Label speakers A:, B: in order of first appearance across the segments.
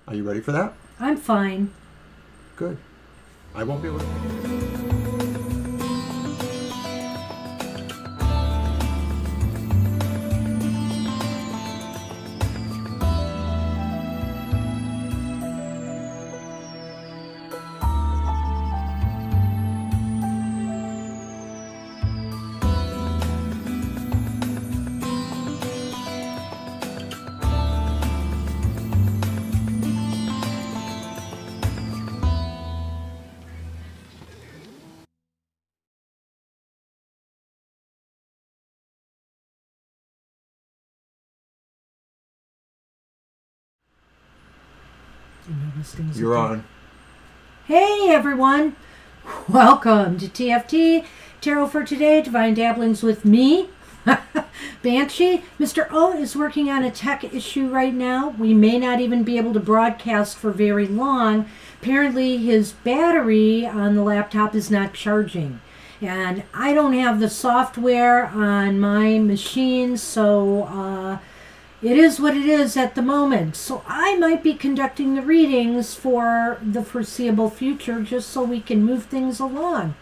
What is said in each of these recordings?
A: Are you ready for that?
B: I'm fine.
A: Good. I won't be able to... You're on.
B: Hey everyone, welcome to TFT, Tarot for Today, Divine Dabblings with me, Banshee. Mr. O is working on a tech issue right now. We may not even be able to broadcast for very long. Apparently his battery on the laptop is not charging. And I don't have the software on my machine, so it is what it is at the moment. So I might be conducting the readings for the foreseeable future just so we can move things along.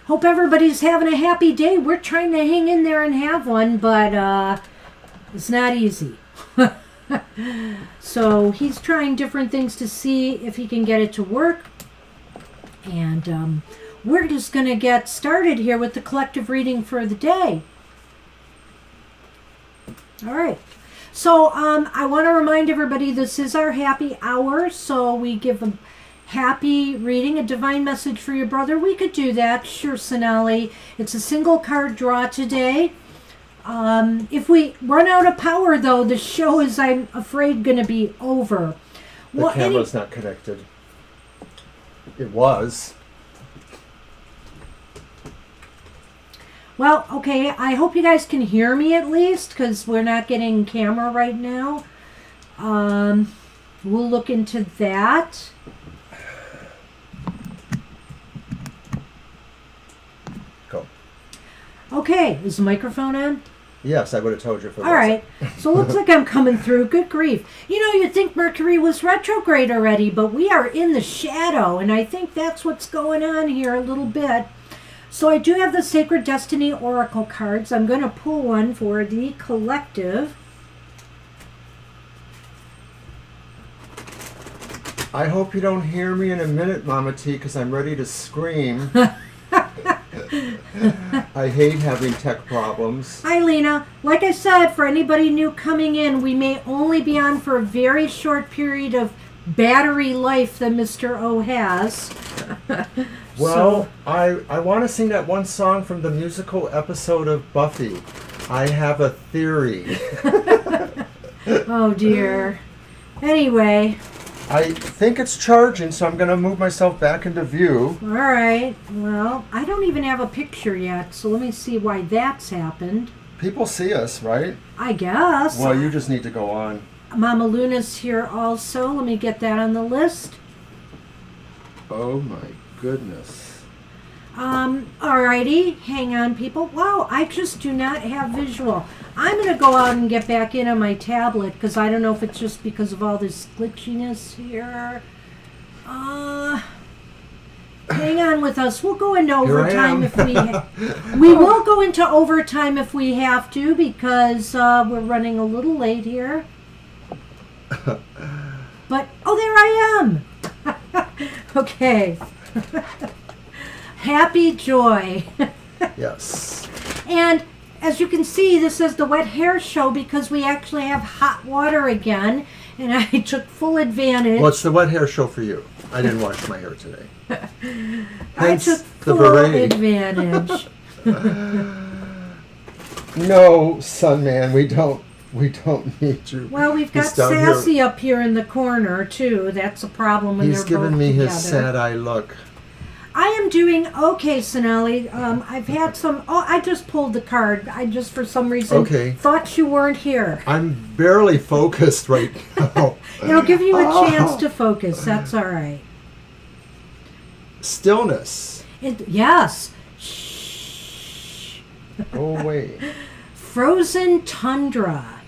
B: Hope everybody's having a happy day. We're trying to hang in there and have one, but it's not easy. So he's trying different things to see if he can get it to work. And we're just going to get started here with the collective reading for the day. All right. So I want to remind everybody this is our happy hour, so we give a happy reading, a divine message for your brother. We could do that, sure, Sonali. It's a single card draw today. If we run out of power, though, the show is, I'm afraid, going to be over.
A: The camera's not connected. It was.
B: Well, okay, I hope you guys can hear me at least, because we're not getting camera right now. We'll look into that.
A: Go.
B: Okay, is the microphone on?
A: Yes, I would have told you if it
B: All right, so it looks like I'm coming through. Good grief. You know, you'd think Mercury was retrograde already, but we are in the shadow, and I think that's what's going on here a little bit. So I do have the Sacred Destiny Oracle cards. I'm going to pull one for the collective.
A: I hope you don't hear me in a minute, Mama T, because I'm ready to scream. I hate having tech problems.
B: Hi, Lena. Like I said, for anybody new coming in, we may only be on for a very short period of battery life that Mr. O has.
A: Well, I want to sing that one song from the musical episode of Buffy. I have a theory.
B: Oh, dear. Anyway.
A: I think it's charging, so I'm going to move myself back into view.
B: All right. Well, I don't even have a picture yet, so let me see why that's happened.
A: People see us, right?
B: I guess.
A: Well, you just need to go on.
B: Mama Luna's here also. Let me get that on the list.
A: Oh, my goodness.
B: Alrighty, hang on, people. Wow, I just do not have visual. I'm going to go out and get back in on my tablet because I don't know if it's just because of all this glitchiness here. Hang on with us. We'll go into overtime if we will go into overtime if we have to because we're running a little late here. But, oh, there I am. Okay. Happy joy.
A: Yes.
B: And as you can see, this is the wet hair show because we actually have hot water again. And I took full advantage.
A: Well, it's the wet hair show for you. I didn't wash my hair today.
B: I took full advantage.
A: No, son man, we don't need you.
B: Well, we've got Sassy up here in the corner, too. That's a problem when they're both together.
A: He's giving me his sad eye look.
B: I am doing okay, Sonali. I've had some... Oh, I just pulled the card. I just, for some reason, thought you weren't here.
A: I'm barely focused right now.
B: It'll give you a chance to focus. That's all right.
A: Stillness.
B: Yes. Shh.
A: Oh, wait.
B: Frozen tundra.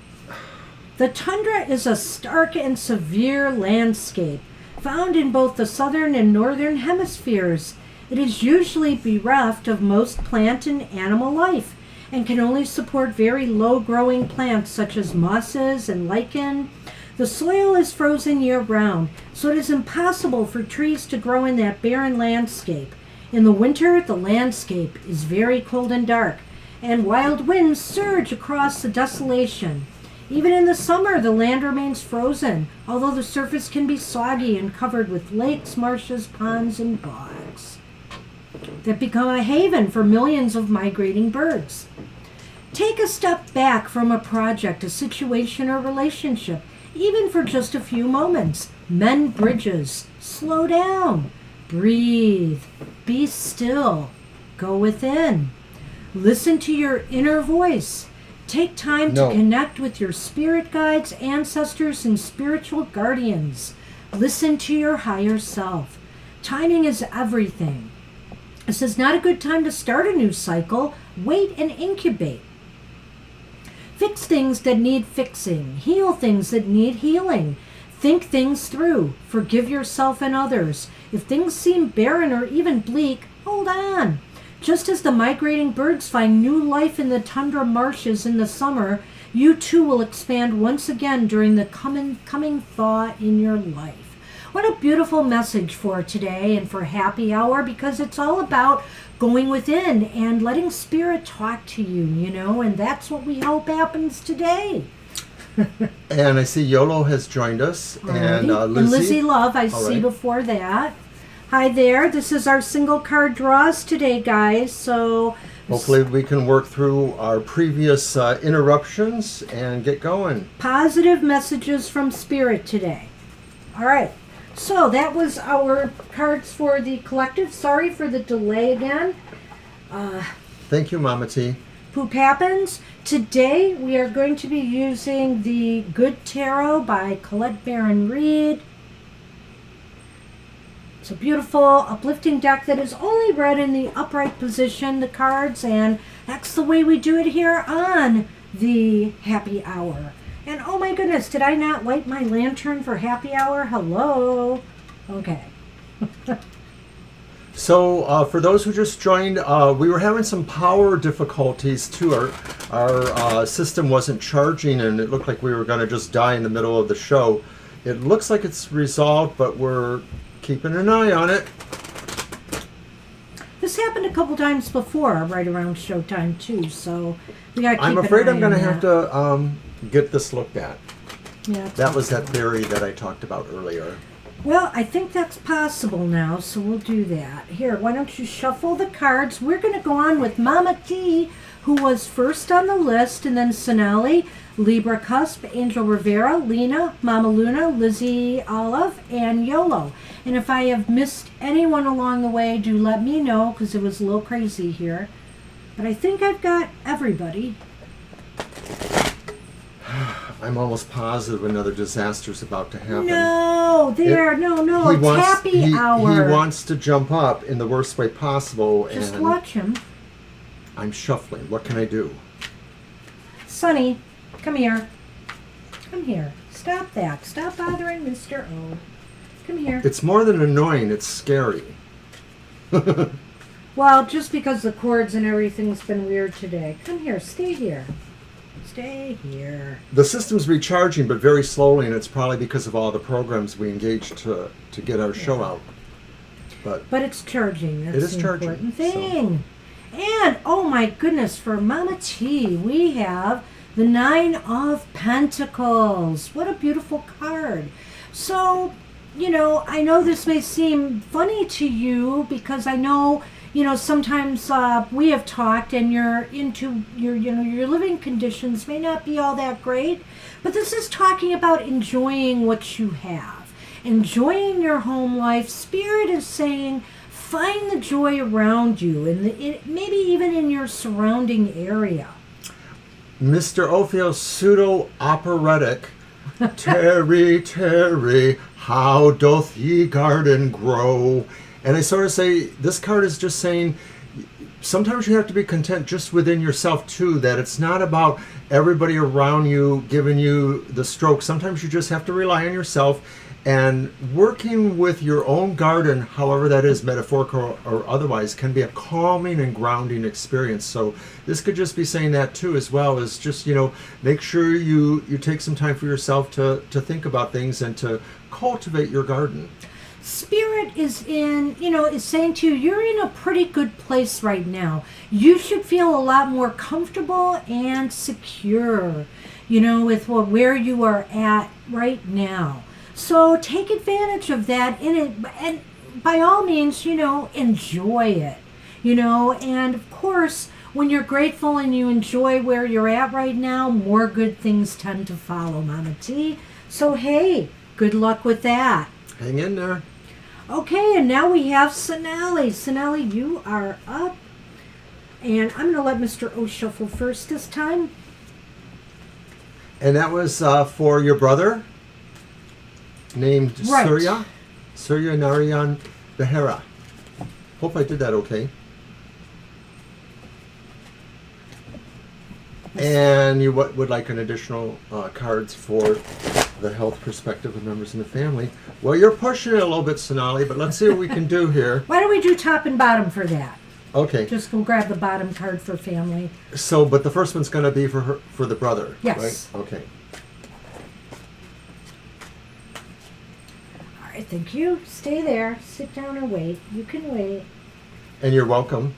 B: The tundra is a stark and severe landscape found in both the southern and northern hemispheres. It is usually bereft of most plant and animal life and can only support very low-growing plants such as mosses and lichen. The soil is frozen year-round, so it is impossible for trees to grow in that barren landscape. In the winter, the landscape is very cold and dark, and wild winds surge across the desolation. Even in the summer, the land remains frozen, although the surface can be soggy and covered with lakes, marshes, ponds, and bogs that become a haven for millions of migrating birds. Take a step back from a project, a situation, or relationship, even for just a few moments. Mend bridges. Slow down. Breathe. Be still. Go within. Listen to your inner voice. Take time to connect with your spirit guides, ancestors, and spiritual guardians. Listen to your higher self. Timing is everything. This is not a good time to start a new cycle. Wait and incubate. Fix things that need fixing. Heal things that need healing. Think things through. Forgive yourself and others. If things seem barren or even bleak, hold on. Just as the migrating birds find new life in the tundra marshes in the summer, you too will expand once again during the coming thaw in your life. What a beautiful message for today and for happy hour, because it's all about going within and letting spirit talk to you, and that's what we hope happens today.
A: And I see Yolo has joined us. And
B: Lizzie Love, I see before that. Hi there. This is our single card draws today, guys. So
A: hopefully we can work through our previous interruptions and get going.
B: Positive messages from spirit today. All right. So that was our cards for the collective. Sorry for the delay again.
A: Thank you, Mama T.
B: Poop happens. Today we are going to be using the Good Tarot by Colette Baron Reed. It's a beautiful, uplifting deck that is only read in the upright position, the cards, and that's the way we do it here on the Happy Hour. And oh my goodness, did I not light my lantern for Happy Hour? Hello? Okay.
A: So for those who just joined, we were having some power difficulties too. Our system wasn't charging and it looked like we were going to just die in the middle of the show. It looks like it's resolved, but we're keeping an eye on it.
B: This happened a couple times before, right around showtime too, so we got to keep
A: I'm afraid I'm going to have to get this looked at.
B: Yeah,
A: that was that theory that I talked about earlier.
B: Well, I think that's possible now, so we'll do that. Here, why don't you shuffle the cards? We're going to go on with Mama T, who was first on the list, and then Sonali, Libra Cusp, Angel Rivera, Lena, Mama Luna, Lizzie Olive, and Yolo. And if I have missed anyone along the way, do let me know, because it was a little crazy here. But I think I've got everybody.
A: I'm almost positive another disaster's about to happen.
B: No, it's Happy Hour.
A: He wants to jump up in the worst way possible.
B: Just watch him.
A: I'm shuffling. What can I do?
B: Sonny, come here. Come here. Stop that. Stop bothering Mr. O. Come here.
A: It's more than annoying. It's scary.
B: Well, just because the cords and everything's been weird today. Come here. Stay here. Stay here.
A: The system's recharging, but very slowly, and it's probably because of all the programs we engaged to get our show out. But
B: it's charging. That's
A: it is
B: the
A: charging,
B: important thing. So. And, oh my goodness, for Mama T, we have the Nine of Pentacles. What a beautiful card. So, I know this may seem funny to you because I know, sometimes we have talked and you're into your living conditions may not be all that great, but this is talking about enjoying what you have, enjoying your home life. Spirit is saying, find the joy around you and maybe even in your surrounding area.
A: Mr. Ophio's pseudo-operatic, Terry, Terry, how doth ye garden grow? And I sort of say, this card is just saying, sometimes you have to be content just within yourself too, that it's not about everybody around you giving you the stroke. Sometimes you just have to rely on yourself, and working with your own garden, however that is, metaphorical or otherwise, can be a calming and grounding experience. So this could just be saying that too, as well as just, make sure you take some time for yourself to think about things and to cultivate your garden.
B: Spirit is is saying to you, you're in a pretty good place right now. You should feel a lot more comfortable and secure, with where you are at right now. So take advantage of that and by all means, enjoy it, and of course, when you're grateful and you enjoy where you're at right now, more good things tend to follow, Mama T. So hey, good luck with that.
A: Hang in there.
B: Okay, and now we have Sonali. Sonali, you are up. And I'm going to let Mr. O shuffle first this time.
A: And that was for your brother, named
B: Right.
A: Surya Narayan Behera. Hope I did that okay. And you would like an additional cards for the health perspective of members in the family. Well, you're pushing it a little bit, Sonali, but let's see what we can do here.
B: Why don't we do top and bottom for that?
A: Okay.
B: Just go grab the bottom card for family.
A: So, but the first one's going to be for the brother,
B: Yes.
A: right? Okay.
B: All right, thank you. Stay there. Sit down and wait. You can wait.
A: And you're welcome,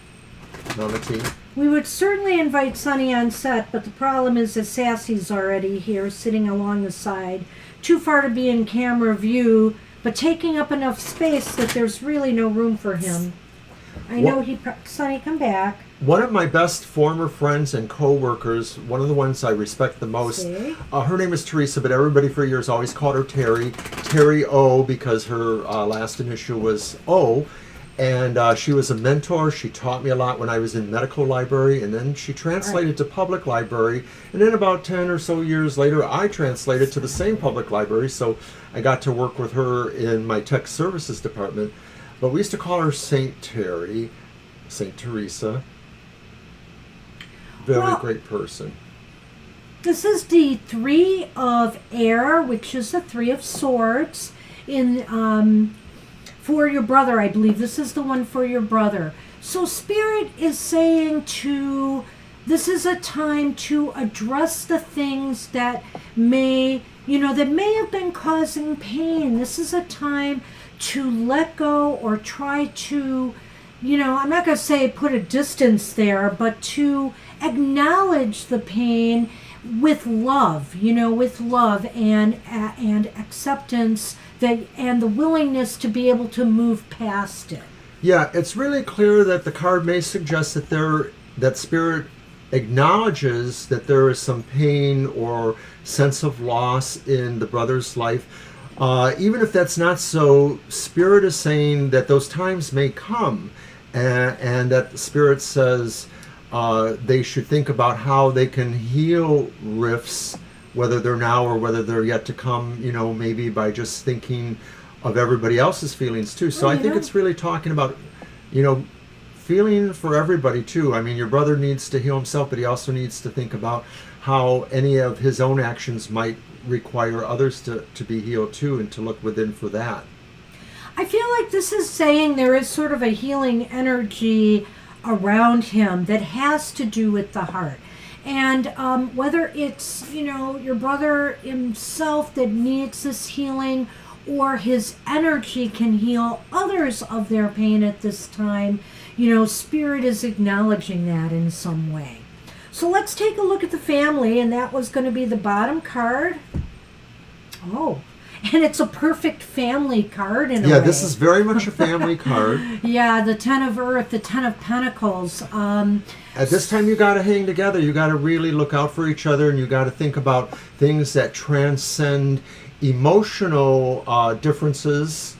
A: Mama T.
B: We would certainly invite Sunny on set, but the problem is that Sassy's already here, sitting along the side, too far to be in camera view, but taking up enough space that there's really no room for him. I know Sunny, come back.
A: One of my best former friends and co-workers, one of the ones I respect the most, her name is Teresa, but everybody for years always called her Terry O, because her last initial was O. And she was a mentor. She taught me a lot when I was in medical library, and then she translated to public library. And then about 10 or so years later, I translated to the same public library, so I got to work with her in my tech services department. But we used to call her Saint Terry, Saint Teresa. Very great person.
B: This is the Three of Air, which is the Three of Swords in for your brother, I believe. This is the one for your brother. So Spirit is saying this is a time to address the things that may have been causing pain. This is a time to let go or try to, I'm not going to say put a distance there, but to acknowledge the pain with love, and acceptance, and the willingness to be able to move past it.
A: Yeah, it's really clear that the card may suggest that Spirit acknowledges that there is some pain or sense of loss in the brother's life. Even if that's not so, Spirit is saying that those times may come, and that the Spirit says they should think about how they can heal rifts, whether they're now or whether they're yet to come, maybe by just thinking of everybody else's feelings too. So I think it's really talking about, feeling for everybody too. I mean, your brother needs to heal himself, but he also needs to think about how any of his own actions might require others to be healed too, and to look within for that.
B: I feel like this is saying there is sort of a healing energy around him that has to do with the heart. And whether it's, your brother himself that needs this healing, or his energy can heal others of their pain at this time, Spirit is acknowledging that in some way. So let's take a look at the family, and that was going to be the bottom card. Oh, and it's a perfect family card in a way.
A: Yeah, this is very much a family card.
B: Yeah, the Ten of Earth, the Ten of Pentacles.
A: At this time, you got to hang together. You got to really look out for each other, and you got to think about things that transcend emotional differences,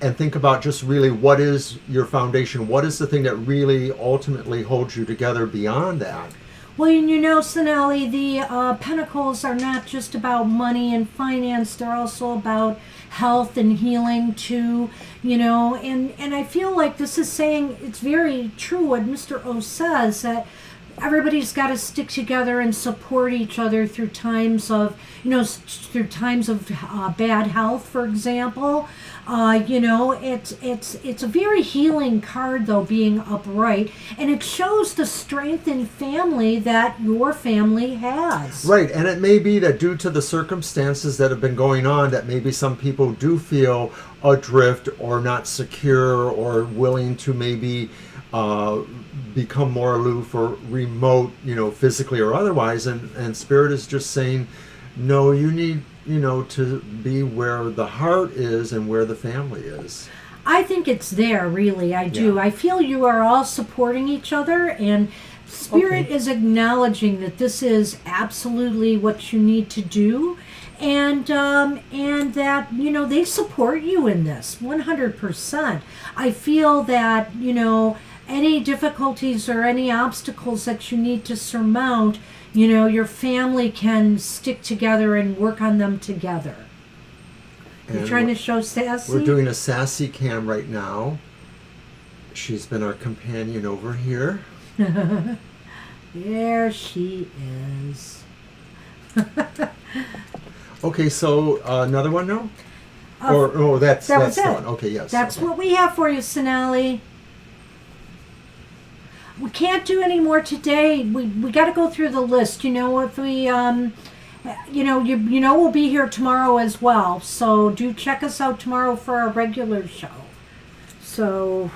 A: and think about just really what is your foundation. What is the thing that really ultimately holds you together beyond that?
B: Well, and you know, Sonali, the pentacles are not just about money and finance. They're also about health and healing too, you know. And I feel like this is saying, it's very true what Mr. O says, that everybody's got to stick together and support each other through times of, you know, through times of bad health, for example. You know, it's a very healing card, though, being upright, and it shows the strength in family that your family has.
A: Right, and it may be that due to the circumstances that have been going on, that maybe some people do feel adrift or not secure or willing to maybe become more aloof or remote, you know, physically or otherwise, and Spirit is just saying, no, you need, you know, to be where the heart is and where the family is.
B: I think it's there, really. I do.
A: Yeah.
B: I feel you are all supporting each other, and Spirit is acknowledging that this is absolutely what you need to do, and that, you know, they support you in this 100%. I feel that, you know, any difficulties or any obstacles that you need to surmount, you know, your family can stick together and work on them together. You're trying to show sassy?
A: We're doing a sassy cam right now. She's been our companion over here.
B: There she is.
A: Okay, so another one now? That's
B: that was
A: the
B: it.
A: one. Okay, yes.
B: That's
A: okay.
B: what we have for you, Sonali. We can't do any more today. We got to go through the list. You know, if we, you know, we'll be here tomorrow as well. So do check us out tomorrow for our regular show. So,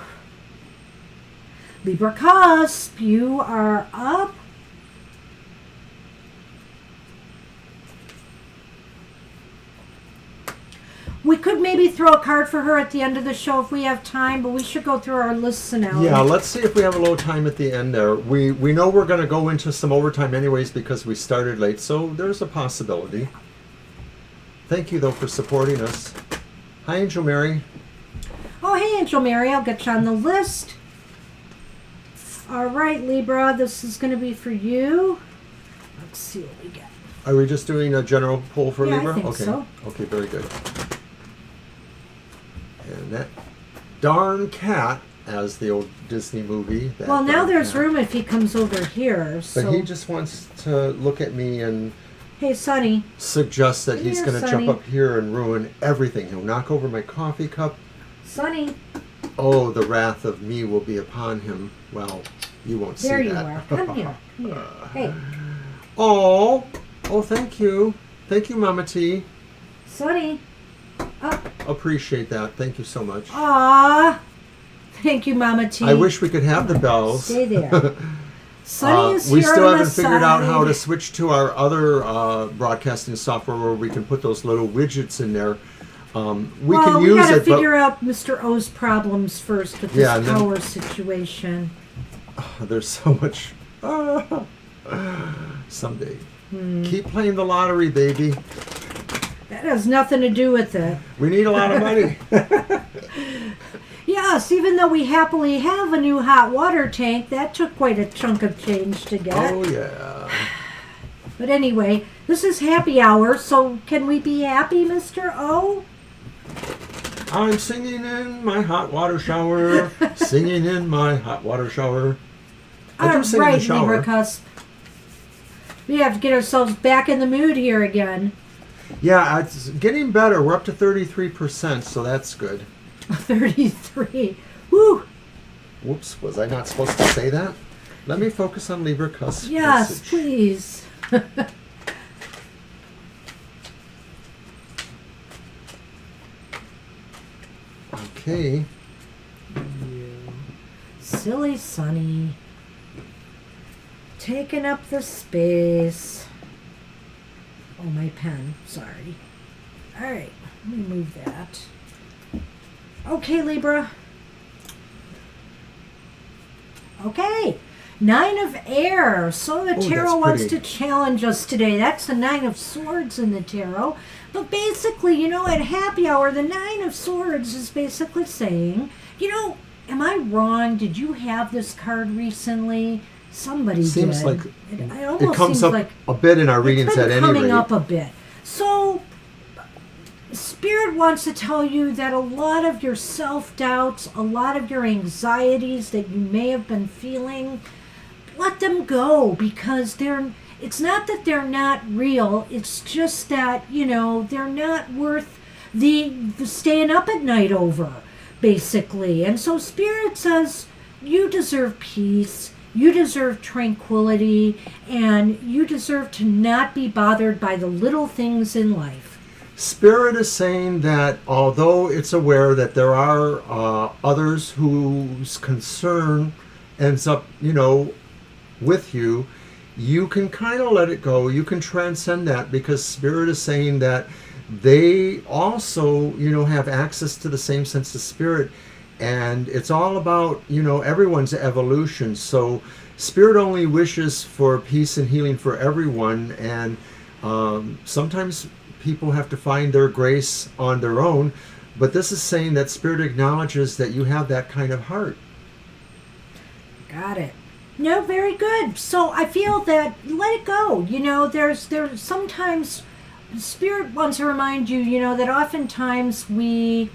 B: Libra Cusp, you are up. We could maybe throw a card for her at the end of the show if we have time, but we should go through our lists now.
A: Yeah, let's see if we have a little time at the end there. We know we're going to go into some overtime anyways because we started late, so there's a possibility. Thank you, though, for supporting us. Hi, Angel Mary.
B: Oh, hey, Angel Mary. I'll get you on the list. All right, Libra, this is going to be for you. Let's see what we get.
A: Are we just doing a general poll for
B: Yeah,
A: Libra?
B: I think
A: okay.
B: so.
A: Okay, very good. And that darn cat, as the old Disney movie.
B: Well, now there's
A: cat.
B: room if he comes over here. So.
A: But he just wants to look at me and
B: Hey, Sonny.
A: suggest that he's
B: Here,
A: going to
B: Sonny.
A: jump up here and ruin everything. He'll knock over my coffee cup.
B: Sonny.
A: Oh, the wrath of me will be upon him. Well, you won't see
B: There you
A: that.
B: are. Come here. Come here. Hey,
A: Oh, thank you. Thank you, Mama T.
B: Sonny. Up.
A: Appreciate that. Thank you so much.
B: Aw. Thank you, Mama T.
A: I wish we could have the bells.
B: Stay there. Sonny is
A: we
B: here
A: still
B: on the
A: haven't figured out how
B: side.
A: to switch to our other broadcasting software where we can put those little widgets in there. We can
B: we
A: use
B: gotta
A: it,
B: figure out Mr. O's problems first with this
A: Yeah, and then-
B: power situation.
A: but there's so much. Someday. Keep playing the lottery, baby.
B: That has nothing to do with it.
A: We need a lot of money.
B: Yes, even though we happily have a new hot water tank, that took quite a chunk of change to get.
A: Oh, yeah.
B: But anyway, this is happy hour, so can we be happy, Mr. O?
A: I'm singing in my hot water shower. Singing in my hot water shower. I do sing in the shower.
B: Libra Cusp. We have to get ourselves back in the mood here again.
A: Yeah, it's getting better. We're up to 33%, so that's good.
B: 33. Woo!
A: Whoops, was I not supposed to say that? Let me focus on Libra Cusp.
B: Yes,
A: message.
B: please.
A: Okay.
B: Silly Sonny. Taking up the space. Oh, my pen. Sorry. All right. Let me move that. Okay, Libra. Okay. 9 of Air. So the
A: Oh,
B: tarot
A: that's
B: wants
A: pretty.
B: to challenge us today. That's the 9 of Swords in the tarot. But basically, you know, at happy hour, the 9 of Swords is basically saying, you know, am I wrong? Did you have this card recently? Somebody
A: Seems
B: did.
A: like
B: it almost
A: it comes
B: seems
A: up
B: like
A: a bit in our readings
B: it's been
A: at any
B: coming
A: rate.
B: up a bit. So, Spirit wants to tell you that a lot of your self-doubts, a lot of your anxieties that you may have been feeling, let them go, because it's not that they're not real, it's just that, they're not worth the staying up at night over, basically. And so Spirit says you deserve peace, you deserve tranquility, and you deserve to not be bothered by the little things in life.
A: Spirit is saying that although it's aware that there are others whose concern ends up, with you, you can kind of let it go. You can transcend that, because Spirit is saying that they also, have access to the same sense of spirit. And it's all about, everyone's evolution. So Spirit only wishes for peace and healing for everyone. And sometimes people have to find their grace on their own. But this is saying that Spirit acknowledges that you have that kind of heart.
B: Got it. No, very good. So I feel that let it go. There's sometimes Spirit wants to remind you, that oftentimes we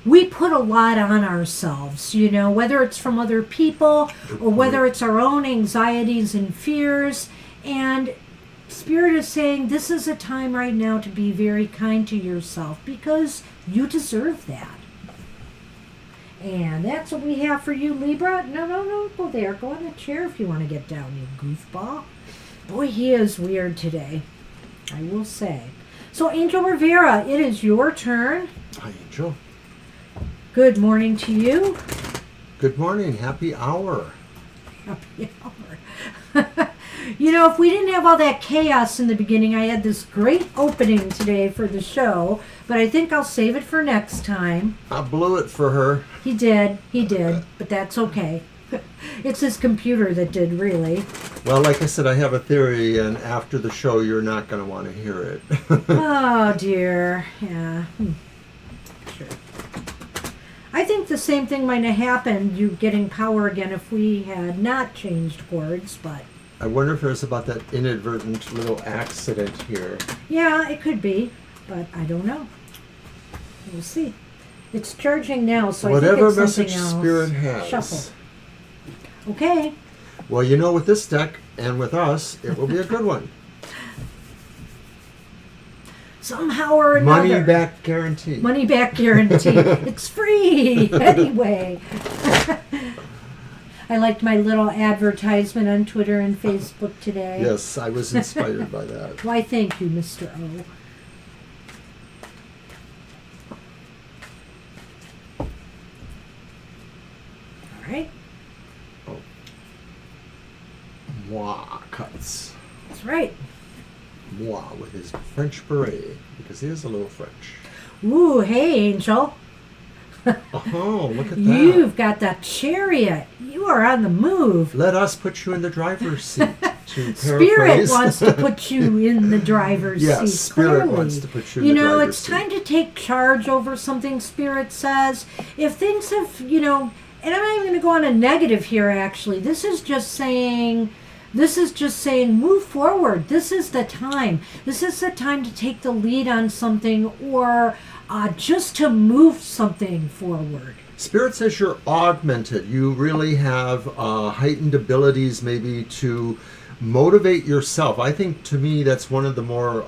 B: put a lot on ourselves, whether it's from other people or whether it's our own anxieties and fears. And Spirit is saying this is a time right now to be very kind to yourself, because you deserve that. And that's what we have for you, Libra. No, go there. Go on the chair if you want to get down, you goofball. Boy, he is weird today, I will say. So, Angel Rivera, it is your turn.
A: Hi, Angel.
B: Good morning to you.
A: Good morning. Happy hour.
B: Happy hour. If we didn't have all that chaos in the beginning, I had this great opening today for the show, but I think I'll save it for next time.
A: I blew it for her.
B: He did, but that's okay. It's his computer that did, really.
A: Well, like I said, I have a theory, and after the show, you're not going to want to hear it.
B: Oh, dear. Yeah. Sure. I think the same thing might have happened, you getting power again, if we had not changed chords, but...
A: I wonder if there's about that inadvertent little accident here.
B: Yeah, it could be, but I don't know. We'll see. It's charging now, so
A: Whatever
B: I think it's
A: message
B: something else.
A: Spirit has.
B: Shuffle. Okay.
A: Well, with this deck and with us, it will be a good one.
B: Somehow or another.
A: Money back guarantee.
B: Money back guarantee. It's free anyway. I liked my little advertisement on Twitter and Facebook today.
A: Yes, I was inspired by that.
B: Why, thank you, Mr. O. All right.
A: Oh. Moi cuts.
B: That's right.
A: Moi with his French beret, because he is a little French.
B: Ooh, hey, Angel.
A: Oh, look at that.
B: You've got the chariot. You are on the move.
A: Let us put you in the driver's seat. To
B: Spirit
A: paraphrase.
B: wants to put you in the driver's seat.
A: Yes, Spirit
B: clearly.
A: wants to put you in the driver's
B: it's
A: seat.
B: time to take charge over something, Spirit says. If things have, and I'm not even going to go on a negative here, actually. This is just saying, move forward. This is the time. This is the time to take the lead on something, or just to move something forward.
A: Spirit says you're augmented. You really have heightened abilities maybe to motivate yourself. I think, to me, that's one of the more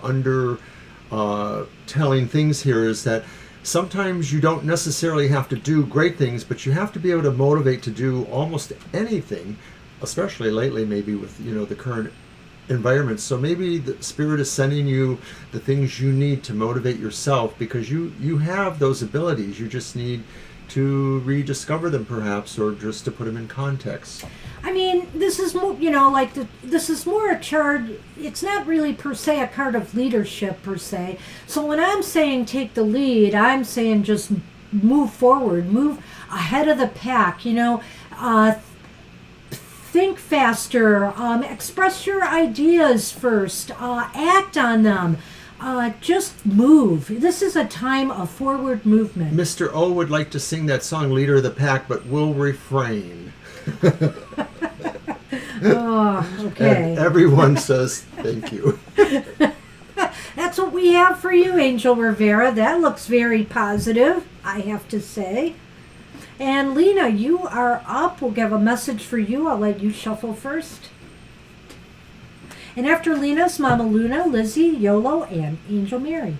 A: telling things here, is that sometimes you don't necessarily have to do great things, but you have to be able to motivate to do almost anything, especially lately maybe with the current environment. So maybe the Spirit is sending you the things you need to motivate yourself, because you have those abilities. You just need to rediscover them, perhaps, or just to put them in context.
B: I mean, this is more, this is more a card. It's not really per se a card of leadership per se. So when I'm saying take the lead, I'm saying just move forward, move ahead of the pack. Think faster. Express your ideas first. Act on them. Just move. This is a time of forward movement.
A: Mr. O would like to sing that song, Leader of the Pack, but will refrain.
B: Oh, okay.
A: And everyone says thank you.
B: That's what we have for you, Angel Rivera. That looks very positive, I have to say. And Lena, you are up. We'll give a message for you. I'll let you shuffle first. And after Lena's Mama Luna, Lizzie, Yolo, and Angel Mary.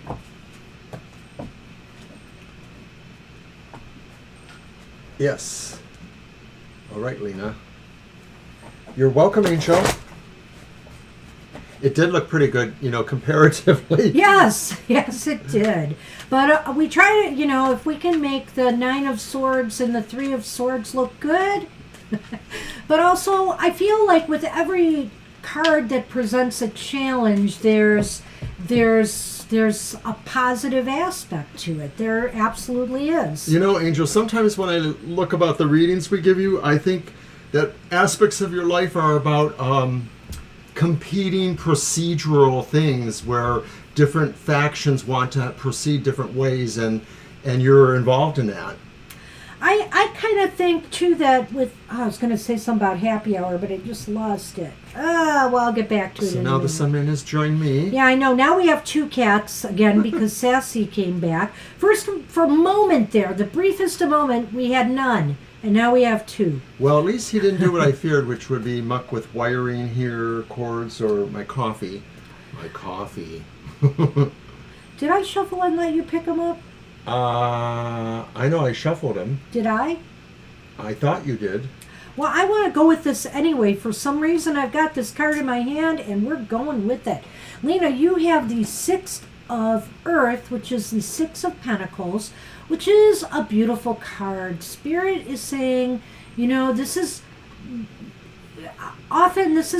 A: Yes. All right, Lena. You're welcome, Angel. It did look pretty good, comparatively.
B: Yes, it did. But we try to, if we can make the 9 of Swords and the 3 of Swords look good. But also, I feel like with every card that presents a challenge, there's a positive aspect to it. There absolutely is.
A: Angel, sometimes when I look about the readings we give you, I think that aspects of your life are about competing procedural things where different factions want to proceed different ways, and you're involved in that.
B: I kind of think too that I was going to say something about happy hour, but I just lost it. Well, I'll get back to it.
A: So now the Sunman has joined me.
B: Yeah, I know. Now we have 2 cats again because Sassy came back. First, for a moment there, the briefest moment, we had none. And now we have 2.
A: Well, at least he didn't do what I feared, which would be muck with wiring here, cords, or my coffee. My coffee.
B: Did I shuffle and let you pick them up?
A: I know I shuffled him.
B: Did I?
A: I thought you did.
B: Well, I want to go with this anyway. For some reason, I've got this card in my hand, and we're going with it. Lena, you have the 6 of Earth, which is the 6 of Pentacles, which is a beautiful card. Spirit is saying, this is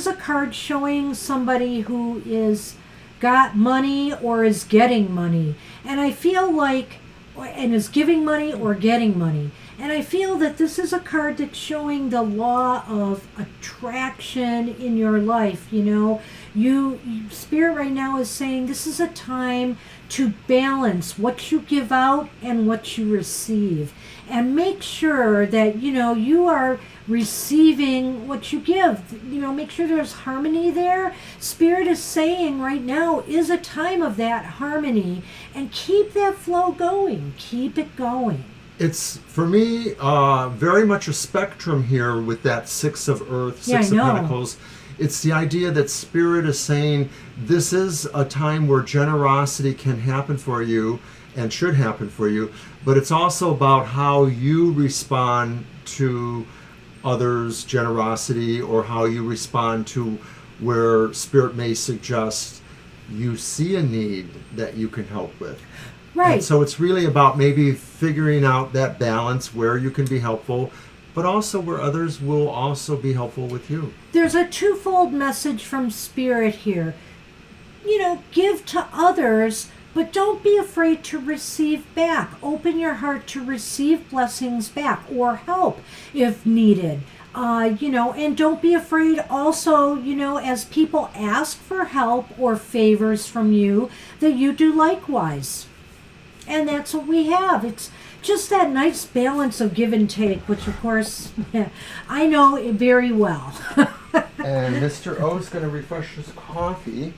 B: a card showing somebody who is got money or is getting money. And I feel like, and is giving money or getting money. And I feel that this is a card that's showing the law of attraction in your life. Spirit right now is saying this is a time to balance what you give out and what you receive. And make sure that, you are receiving what you give. Make sure there's harmony there. Spirit is saying right now is a time of that harmony. And keep that flow going. Keep it going.
A: It's, for me, very much a spectrum here with that 6 of Earth, 6 of Pentacles. It's the idea that Spirit is saying this is a time where generosity can happen for you and should happen for you, but it's also about how you respond to others' generosity or how you respond to where Spirit may suggest you see a need that you can help with.
B: Right.
A: And so it's really about maybe figuring out that balance where you can be helpful, but also where others will also be helpful with you.
B: There's a twofold message from Spirit here. Give to others, but don't be afraid to receive back. Open your heart to receive blessings back or help if needed. And don't be afraid also, as people ask for help or favors from you, that you do likewise. And that's what we have. It's just that nice balance of give and take, which of course, I know very well.
A: And Mr. O is going to refresh his coffee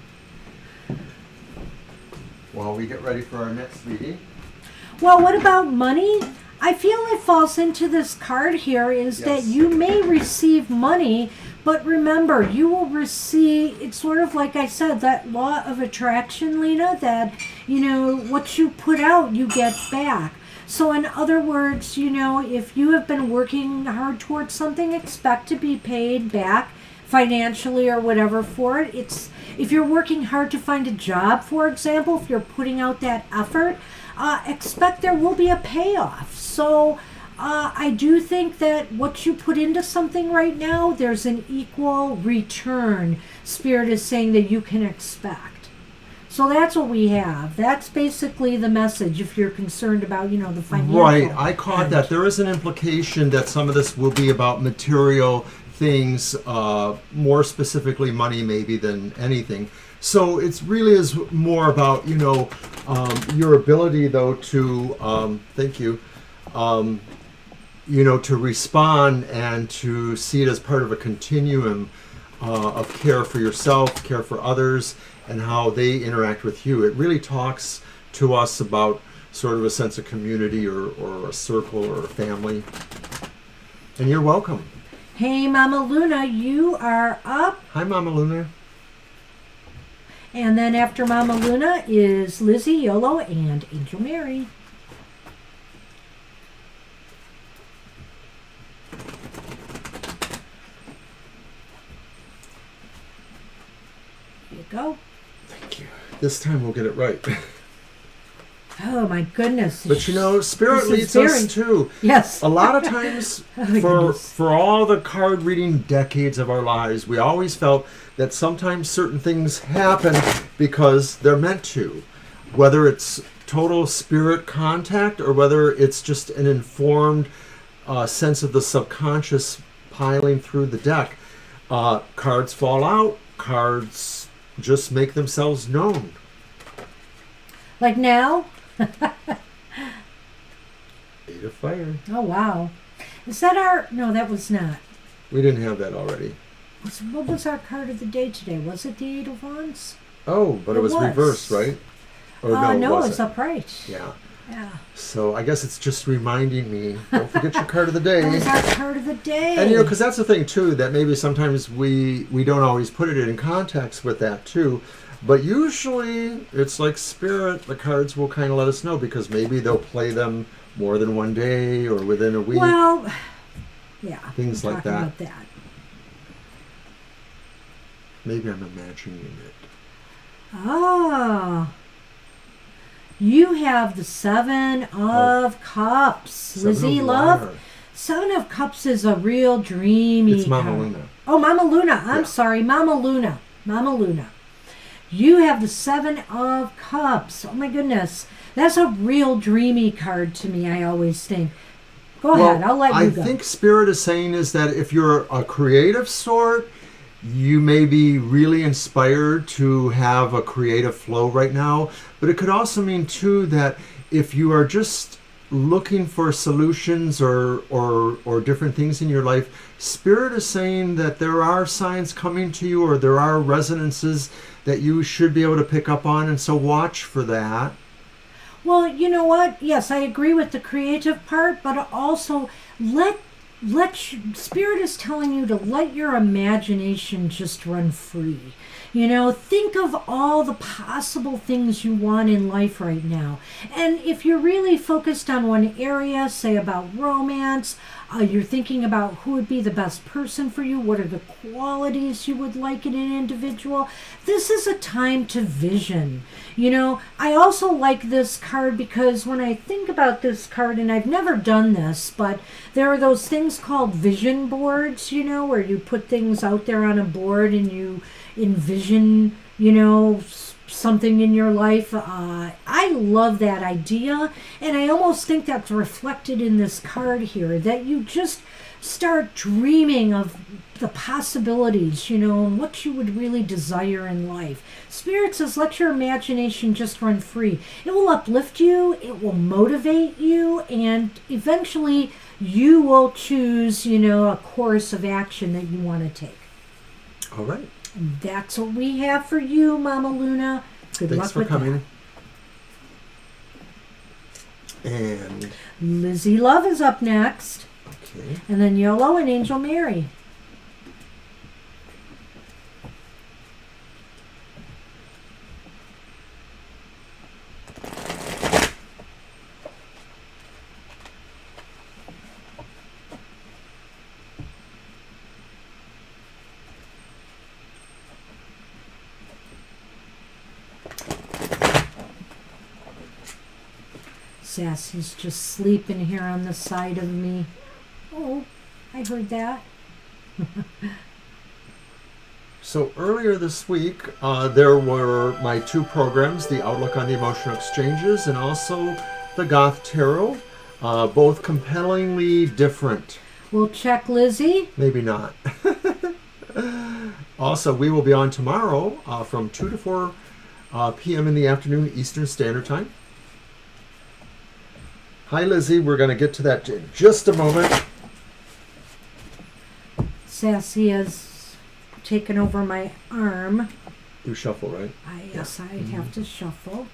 A: while we get ready for our next reading.
B: Well, what about money? I feel it falls into this card here is that you may receive money, but remember, you will receive, it's sort of like I said, that law of attraction, Lena, that, what you put out, you get back. So in other words, if you have been working hard towards something, expect to be paid back financially or whatever for it. If you're working hard to find a job, for example, if you're putting out that effort, expect there will be a payoff. So I do think that what you put into something right now, there's an equal return, Spirit is saying, that you can expect. So that's what we have. That's basically the message if you're concerned about, the financial.
A: Right. I caught that. There is an implication that some of this will be about material things, more specifically money maybe than anything. So it really is more about, your ability, though, to, thank you, to respond and to see it as part of a continuum of care for yourself, care for others, and how they interact with you. It really talks to us about sort of a sense of community or a circle or a family. And you're welcome.
B: Hey, Mama Luna, you are up.
A: Hi, Mama Luna.
B: And then after Mama Luna is Lizzie, Yolo, and Angel Mary. Here you go.
A: Thank you. This time we'll get it right.
B: Oh, my goodness.
A: But you know, Spirit
B: This is
A: leads
B: very-
A: us too.
B: Yes.
A: A lot of times,
B: Oh, my
A: for
B: goodness.
A: all the card reading decades of our lives, we always felt that sometimes certain things happen because they're meant to. Whether it's total spirit contact or whether it's just an informed sense of the subconscious piling through the deck. Cards fall out. Cards just make themselves known.
B: Like now?
A: Eight of Fire.
B: Oh, wow. Is that our... No, that was not.
A: We didn't have that already.
B: What was our card of the day today? Was it the Eight of Wands?
A: Oh, but it was reversed, right? Or no,
B: No,
A: it
B: it's
A: wasn't.
B: upright.
A: Yeah.
B: Yeah.
A: So I guess it's just reminding me, don't forget your card of the day.
B: That was our card of the day.
A: And you know, because that's the thing too, that maybe sometimes we don't always put it in context with that too. But usually it's like Spirit, the cards will kind of let us know because maybe they'll play them more than one day or within a week.
B: Well, yeah.
A: Things
B: I'm
A: like
B: talking
A: that.
B: About that.
A: Maybe I'm imagining it.
B: Oh. You have the Seven of Cups.
A: Seven
B: Lizzie,
A: of
B: love.
A: Water.
B: Seven of Cups is a real dreamy
A: It's Mama
B: card.
A: Luna.
B: Oh, Mama Luna. I'm
A: Yeah.
B: sorry. Mama Luna. Mama Luna. You have the Seven of Cups. Oh, my goodness. That's a real dreamy card to me, I always think. Go ahead. I'll let you go.
A: I think Spirit is saying is that if you're a creative sort, you may be really inspired to have a creative flow right now. But it could also mean, too, that if you are just looking for solutions or different things in your life, Spirit is saying that there are signs coming to you or there are resonances that you should be able to pick up on. And so watch for that.
B: Well, you know what? Yes, I agree with the creative part, but also Spirit is telling you to let your imagination just run free. You know, think of all the possible things you want in life right now. And if you're really focused on one area, say about romance, you're thinking about who would be the best person for you, what are the qualities you would like in an individual, this is a time to vision. You know, I also like this card because when I think about this card, and I've never done this, but there are those things called vision boards, you know, where you put things out there on a board and you envision, you know, something in your life. I love that idea, and I almost think that's reflected in this card here, that you just start dreaming of the possibilities, you know, and what you would really desire in life. Spirit says let your imagination just run free. It will uplift you, it will motivate you, and eventually you will choose, you know, a course of action that you want to take.
A: All right.
B: And that's what we have for you, Mama Luna. Good
A: Thanks
B: luck
A: for
B: with
A: coming. And
B: that. Lizzie Love is up next.
A: okay.
B: And then Yolo and Angel Mary. Sassy's just sleeping here on the side of me. Oh, I heard that.
A: So earlier this week, there were my two programs, the Outlook on the Emotional Exchanges and also the Goth Tarot, both compellingly different.
B: We'll check Lizzie.
A: Maybe not. Also, we will be on tomorrow from 2 to 4 p.m. in the afternoon Eastern Standard Time. Hi, Lizzie. We're going to get to that in just a moment.
B: Sassy is taken over my arm.
A: You shuffle, right?
B: Yes, I have to shuffle.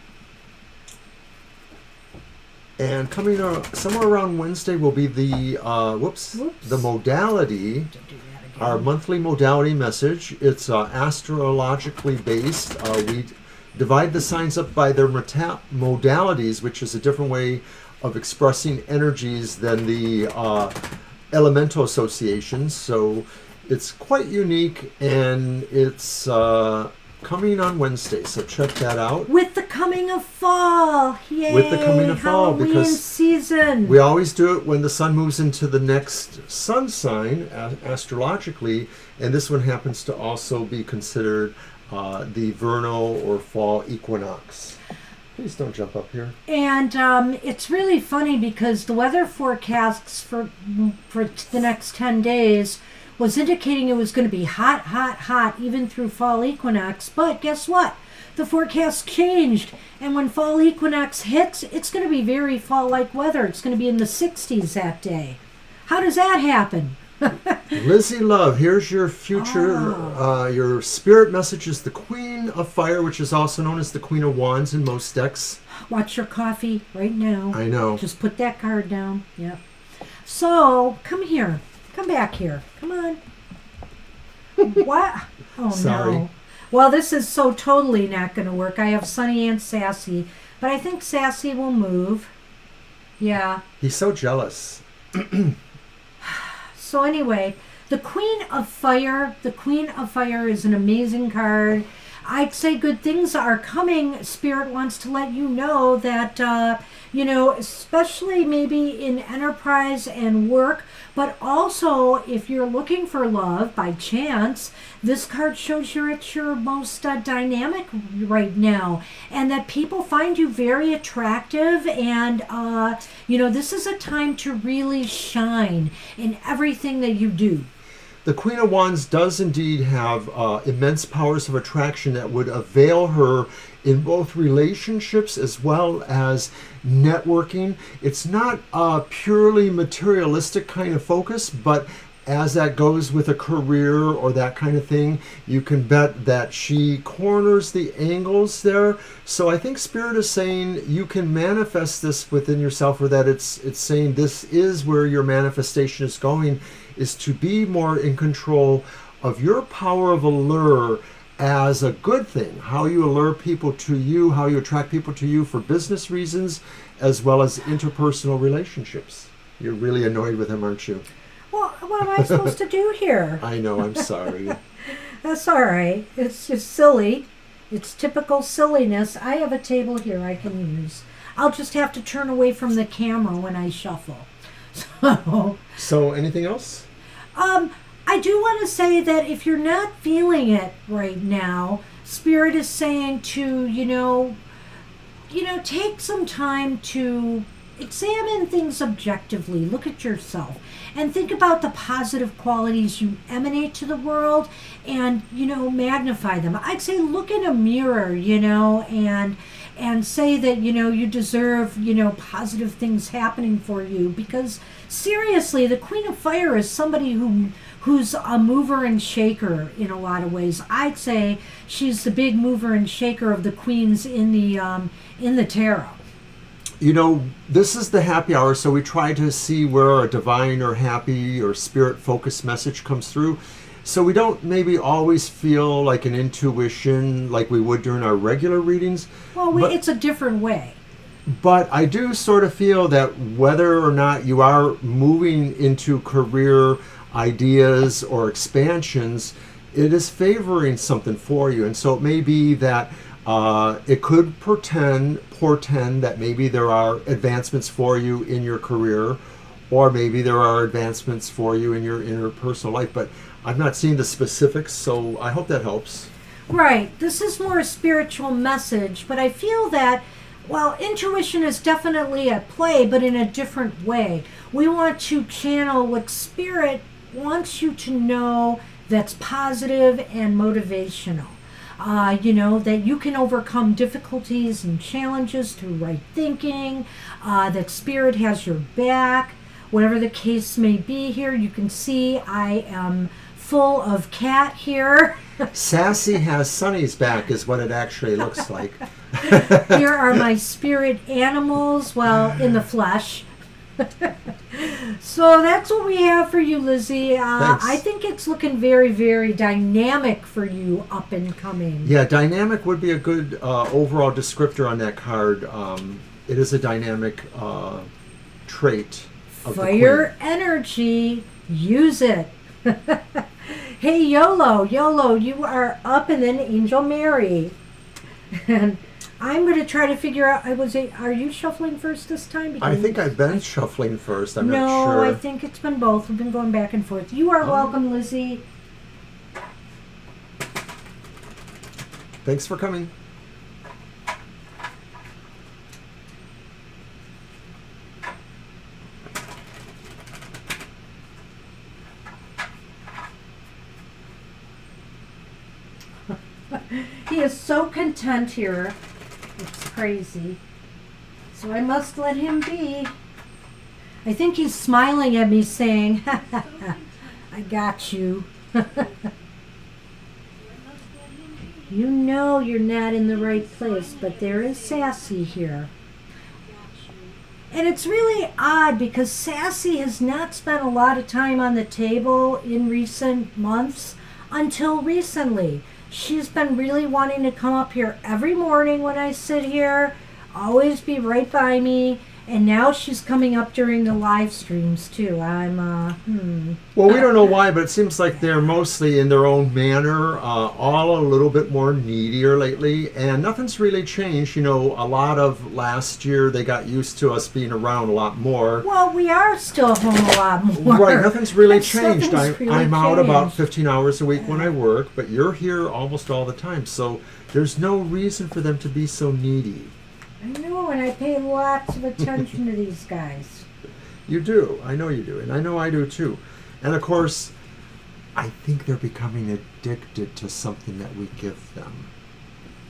A: And coming somewhere around Wednesday will be the the modality, our monthly modality message. It's astrologically based. We divide the signs up by their modalities, which is a different way of expressing energies than the elemental associations. So it's quite unique, and it's coming on Wednesday, so check that out.
B: With the coming of fall, yay!
A: With the coming of fall,
B: Halloween
A: because
B: season.
A: we always do it when the sun moves into the next sun sign astrologically, and this one happens to also be considered the vernal or fall equinox. Please don't jump up here.
B: And it's really funny because the weather forecasts for the next 10 days was indicating it was going to be hot, hot, hot, even through fall equinox. But guess what? The forecast changed. And when fall equinox hits, it's going to be very fall-like weather. It's going to be in the 60s that day. How does that happen?
A: Lizzie Love, here's your future. Your spirit message is the Queen of Fire, which is also known as the Queen of Wands in most decks.
B: Watch your coffee right now.
A: I know.
B: Just put that card down. Yep. So, come here. Come back here. Come on. What? Oh,
A: Sorry.
B: no. Well, this is so totally not going to work. I have Sunny and Sassy, but I think Sassy will move. Yeah.
A: He's so jealous.
B: So anyway, the Queen of Fire is an amazing card. I'd say good things are coming. Spirit wants to let you know that, especially maybe in enterprise and work, but also if you're looking for love by chance, this card shows you're at your most dynamic right now, and that people find you very attractive, and, this is a time to really shine in everything that you do.
A: The Queen of Wands does indeed have immense powers of attraction that would avail her in both relationships as well as networking. It's not a purely materialistic kind of focus, but as that goes with a career or that kind of thing, you can bet that she corners the angles there. So I think Spirit is saying you can manifest this within yourself, or that it's saying this is where your manifestation is going, is to be more in control of your power of allure as a good thing. How you allure people to you, how you attract people to you for business reasons, as well as interpersonal relationships. You're really annoyed with him, aren't you?
B: Well, what am I supposed to do here?
A: I know, I'm sorry.
B: That's all right. It's just silly. It's typical silliness. I have a table here I can use. I'll just have to turn away from the camera when I shuffle.
A: So anything else?
B: I do want to say that if you're not feeling it right now, Spirit is saying to, take some time to examine things objectively. Look at yourself and think about the positive qualities you emanate to the world and, magnify them. I'd say look in a mirror, and say that, you deserve, positive things happening for you, because seriously, the Queen of Fire is somebody who's a mover and shaker in a lot of ways. I'd say she's the big mover and shaker of the queens in the tarot.
A: This is the happy hour, so we try to see where a divine or happy or spirit-focused message comes through. So we don't maybe always feel like an intuition like we would during our regular readings.
B: Well, it's a different way.
A: But I do sort of feel that whether or not you are moving into career ideas or expansions, it is favoring something for you. And so it may be that it could portend that maybe there are advancements for you in your career, or maybe there are advancements for you in your interpersonal life. But I've not seen the specifics, so I hope that helps.
B: Right. This is more a spiritual message, but I feel that, intuition is definitely at play, but in a different way. We want to channel what Spirit wants you to know that's positive and motivational. That you can overcome difficulties and challenges through right thinking, that Spirit has your back. Whatever the case may be here, you can see I am full of cat here.
A: Sassy has Sunny's back is what it actually looks like.
B: Here are my spirit animals, well, in the flesh. So that's what we have for you, Lizzie. I think it's looking very, very dynamic for you, up and coming.
A: Yeah, dynamic would be a good overall descriptor on that card. It is a dynamic trait of
B: Fire energy, use it. Hey, YOLO, you are up, and then Angel Mary. And I'm going to try to figure out, are you shuffling first this time?
A: I think I've been shuffling first. I'm not sure.
B: No, I think it's been both. We've been going back and forth. You are welcome, Lizzie.
A: Thanks for coming.
B: He is so content here. It's crazy. So I must let him be. I think he's smiling at me saying, ha ha ha, I got you. You know you're not in the right place, but there is Sassy here. And it's really odd because Sassy has not spent a lot of time on the table in recent months until recently. She's been really wanting to come up here every morning when I sit here, always be right by me, and now she's coming up during the live streams too.
A: Well, we don't know why, but it seems like they're mostly in their own manner, all a little bit more needier lately, and nothing's really changed. You know, a lot of last year they got used to us being around a lot more.
B: Well, we are still home a lot more.
A: Right, nothing's really changed.
B: Nothing's really
A: I'm out
B: changed.
A: about 15 hours a week when I work, but you're here almost all the time, so there's no reason for them to be so needy.
B: I know, and I pay lots of attention to these guys.
A: You do. I know you do. And I know I do too. And of course, I think they're becoming addicted to something that we give them.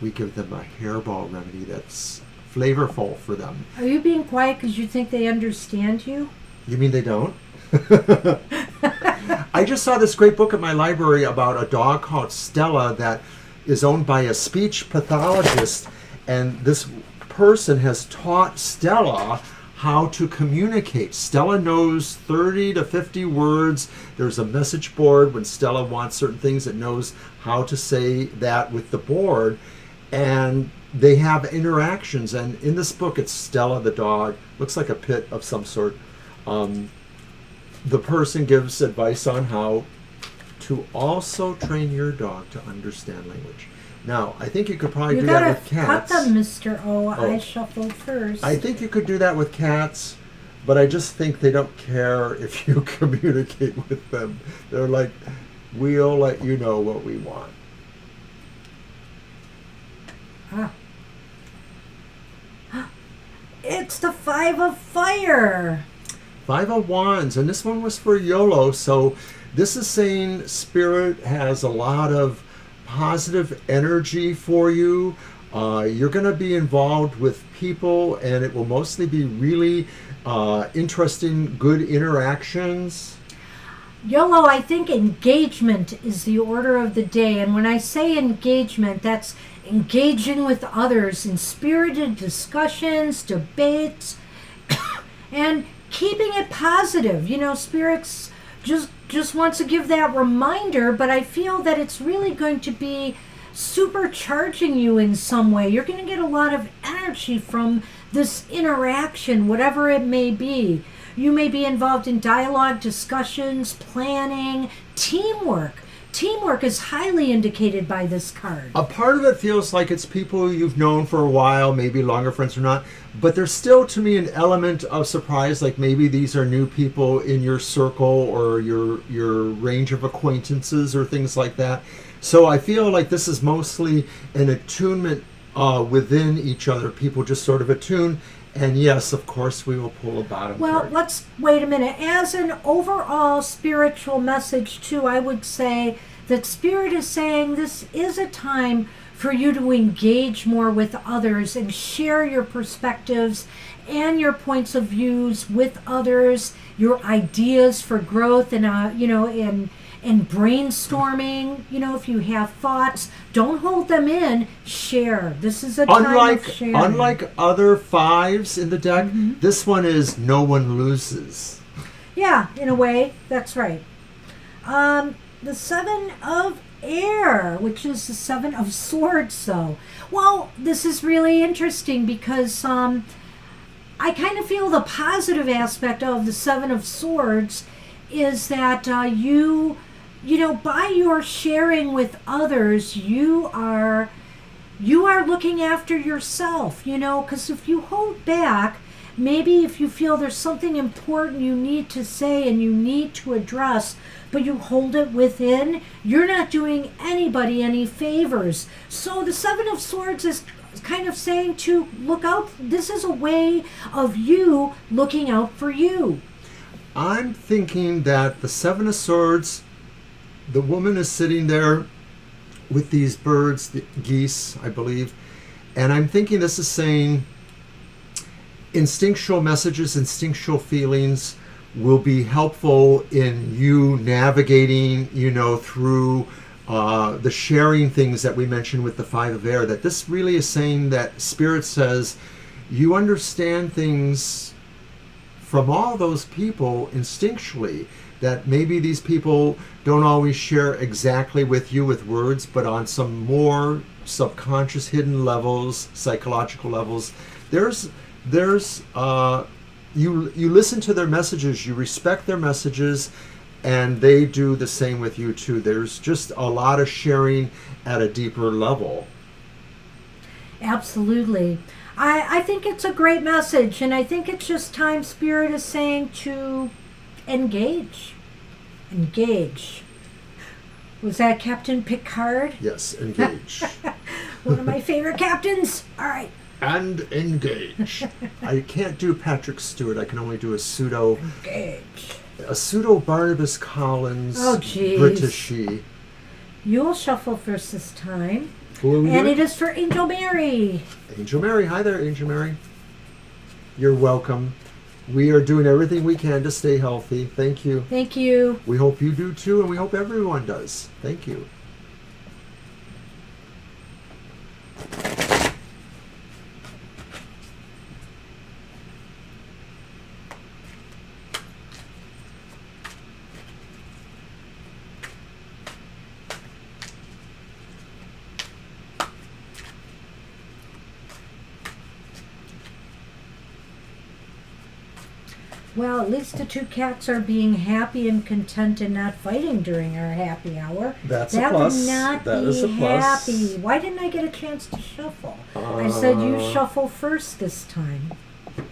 A: We give them a hairball remedy that's flavorful for them.
B: Are you being quiet because you think they understand you?
A: You mean they don't? I just saw this great book at my library about a dog called Stella that is owned by a speech pathologist. And this person has taught Stella how to communicate. Stella knows 30 to 50 words. There's a message board when Stella wants certain things. It knows how to say that with the board. And they have interactions. And in this book, it's Stella the dog. Looks like a pit of some sort. The person gives advice on how to also train your dog to understand language. Now, I think you could probably do that with cats.
B: Cut them, Mr. O. I shuffled first.
A: I think you could do that with cats, but I just think they don't care if you communicate with them. They're like, we'll let you know what we want.
B: It's the Five of Fire.
A: 5 of Wands, and this one was for YOLO, so this is saying Spirit has a lot of positive energy for you. You're going to be involved with people, and it will mostly be really interesting, good interactions.
B: YOLO, I think engagement is the order of the day. And when I say engagement, that's engaging with others in spirited discussions, debates, and keeping it positive. You know, Spirits just wants to give that reminder, but I feel that it's really going to be supercharging you in some way. You're going to get a lot of energy from this interaction, whatever it may be. You may be involved in dialogue, discussions, planning, teamwork. Teamwork is highly indicated by this card.
A: A part of it feels like it's people you've known for a while, maybe longer friends or not, but there's still, to me, an element of surprise, like maybe these are new people in your circle or your range of acquaintances or things like that. So I feel like this is mostly an attunement within each other. People just sort of attune. And yes, of course, we will pull a bottom card.
B: Let's wait a minute. As an overall spiritual message, too, I would say that Spirit is saying this is a time for you to engage more with others and share your perspectives and your points of views with others, your ideas for growth and and brainstorming. You know, if you have thoughts, don't hold them in. Share. This is a time of sharing.
A: Unlike other fives in the deck, this one is no one loses.
B: Yeah, in a way, that's right. The Seven of Air, which is the Seven of Swords, though. Well, this is really interesting because I kind of feel the positive aspect of the Seven of Swords is that you know, by your sharing with others, you are looking after yourself, you know, because if you hold back, maybe if you feel there's something important you need to say and you need to address, but you hold it within, you're not doing anybody any favors. So the Seven of Swords is kind of saying to look out. This is a way of you looking out for you.
A: I'm thinking that the Seven of Swords, the woman is sitting there with these birds, the geese, I believe, and I'm thinking this is saying instinctual messages, instinctual feelings will be helpful in you navigating, you know, through the sharing things that we mentioned with the Five of Air. That this really is saying that Spirit says you understand things from all those people instinctually, that maybe these people don't always share exactly with you with words, but on some more subconscious hidden levels, psychological levels, you listen to their messages, you respect their messages, and they do the same with you too. There's just a lot of sharing at a deeper level. Absolutely.
B: I think it's a great message, and I think it's just time Spirit is saying to engage. Engage. Was that Captain Picard?
A: Yes, engage.
B: One of my favorite captains. All right.
A: And engage. I can't do Patrick Stewart. I can only do a pseudo.
B: Engage.
A: A pseudo Barnabas Collins.
B: Oh, geez.
A: Britishy.
B: You'll shuffle first this time.
A: Who are we
B: and
A: doing?
B: It is for Angel Mary.
A: Angel Mary. Hi there, Angel Mary. You're welcome. We are doing everything we can to stay healthy. Thank you.
B: Thank you.
A: We hope you do too, and we hope everyone does. Thank you.
B: Well, at least the two cats are being happy and content and not fighting during our happy hour.
A: That's
B: that
A: a plus.
B: Would not
A: that
B: be
A: is a plus.
B: happy. Why didn't I get a chance to shuffle? I said you shuffle first this time.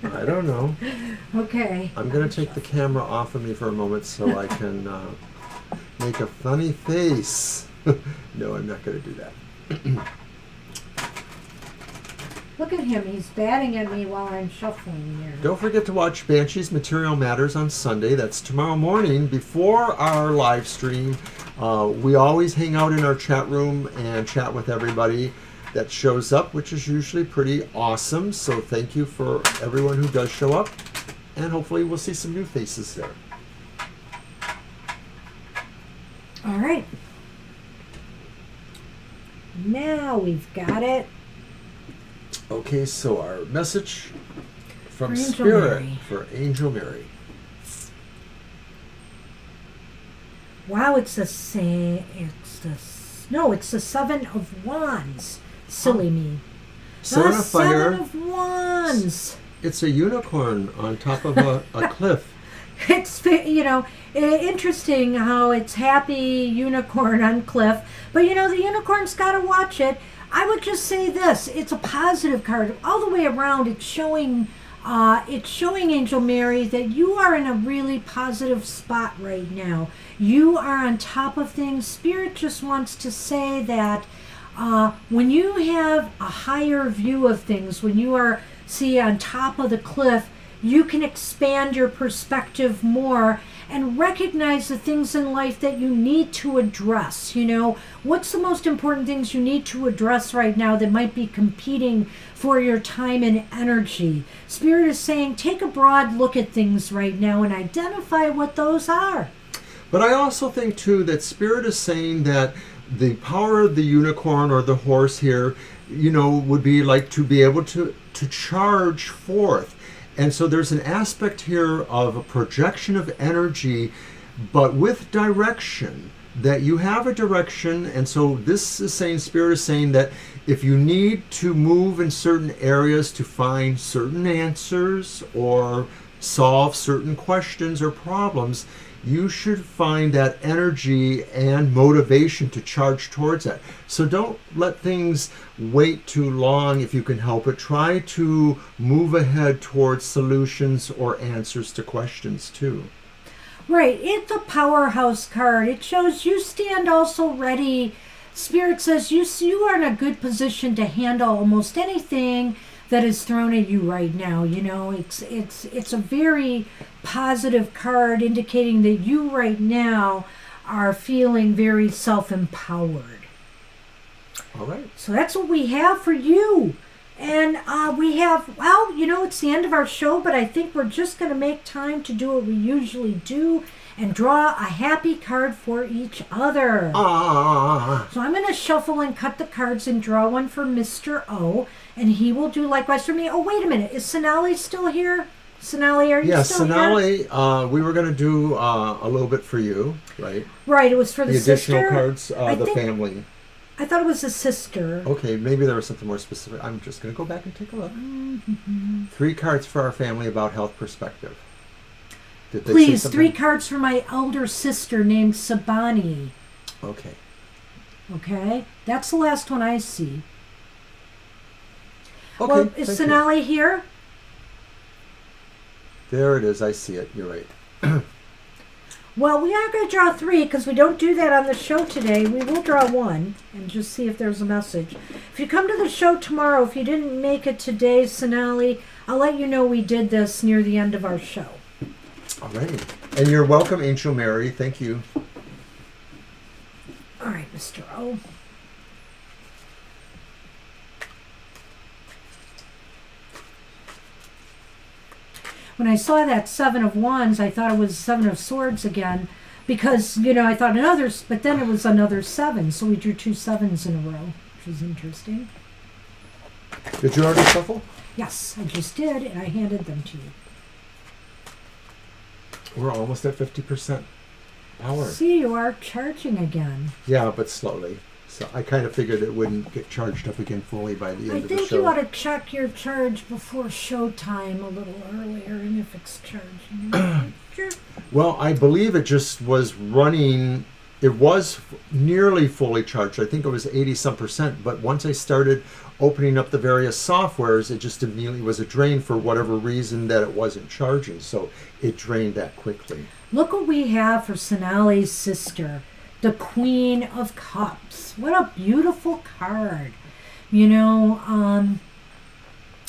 A: I don't know.
B: Okay.
A: I'm going to take the camera off of me for a moment so I can make a funny face. No, I'm not going to do that.
B: Look at him. He's batting at me while I'm shuffling here.
A: Don't forget to watch Banshee's Material Matters on Sunday. That's tomorrow morning before our live stream. We always hang out in our chat room and chat with everybody that shows up, which is usually pretty awesome. So thank you for everyone who does show up. And hopefully we'll see some new faces there.
B: All right. Now we've got it.
A: Okay, so our message from
B: For Angel
A: Spirit
B: Mary.
A: for Angel Mary.
B: Wow, it's the same. It's the Seven of Wands. Silly me.
A: Seven
B: The
A: of Fire.
B: Seven of Wands.
A: It's a unicorn on top of a cliff.
B: It's, you know, interesting how it's happy unicorn on cliff, but you know the unicorn's got to watch it. I would just say this: it's a positive card all the way around. It's showing Angel Mary that you are in a really positive spot right now. You are on top of things. Spirit just wants to say that when you have a higher view of things, when you are, on top of the cliff, you can expand your perspective more and recognize the things in life that you need to address. You know, what's the most important things you need to address right now that might be competing for your time and energy? Spirit is saying, take a broad look at things right now and identify what those are.
A: But I also think, too, that Spirit is saying that the power of the unicorn or the horse here, would be like to be able to charge forth. And so there's an aspect here of a projection of energy, but with direction, that you have a direction. And so this is saying, Spirit is saying that if you need to move in certain areas to find certain answers or solve certain questions or problems, you should find that energy and motivation to charge towards that. So don't let things wait too long if you can help it. Try to move ahead towards solutions or answers to questions too.
B: Right. It's a powerhouse card. It shows you stand also ready. Spirit says you are in a good position to handle almost anything that is thrown at you right now. It's a very positive card indicating that you right now are feeling very self-empowered.
A: All right.
B: So that's what we have for you. And we have, it's the end of our show, but I think we're just going to make time to do what we usually do and draw a happy card for each other. So I'm going to shuffle and cut the cards and draw one for Mr. O, and he will do likewise for me. Oh, wait a minute. Is Sonali still here? Sonali, are you still here?
A: Yes, Sonali, we were going to do a little bit for you, right?
B: Right, it was for the sister.
A: Additional cards, the family.
B: I thought it was a sister.
A: Okay, maybe there was something more specific. I'm just going to go back and take a look.
B: Mm-hmm.
A: 3 cards for our family about health perspective. Did they say
B: Please,
A: something?
B: 3 cards for my elder sister named Sabani.
A: Okay.
B: Okay, that's the last one I see.
A: Okay.
B: Well, is Sonali here?
A: There it is. I see it. You're right.
B: Well, we are going to draw 3 because we don't do that on the show today. We will draw 1 and just see if there's a message. If you come to the show tomorrow, if you didn't make it today, Sonali, I'll let you know we did this near the end of our show.
A: All right. And you're welcome, Angel Mary. Thank you.
B: All right, Mr. O. When I saw that 7 of Wands, I thought it was 7 of Swords again because, I thought but then it was another 7. So we drew 2 7s in a row, which was interesting.
A: Did you already shuffle?
B: Yes, I just did, and I handed them to you.
A: We're almost at 50% power.
B: See, you are charging again.
A: Yeah, but slowly. So I kind of figured it wouldn't get charged up again fully by the end of the show.
B: I think you ought to check your charge before showtime a little earlier, and if it's charging.
A: Well, I believe it just was running. It was nearly fully charged. I think it was 80-some%. But once I started opening up the various softwares, it just immediately was a drain for whatever reason that it wasn't charging. So it drained that quickly. Look
B: what we have for Sonali's sister. The Queen of Cups. What a beautiful card.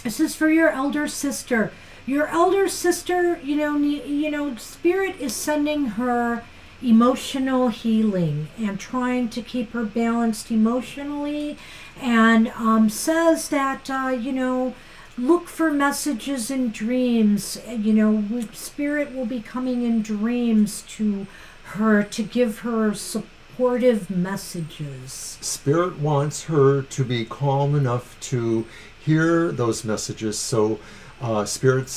B: This is for your elder sister. Your elder sister, Spirit is sending her emotional healing and trying to keep her balanced emotionally, and says that, look for messages in dreams. Spirit will be coming in dreams to her to give her supportive messages.
A: Spirit wants her to be calm enough to hear those messages. So Spirit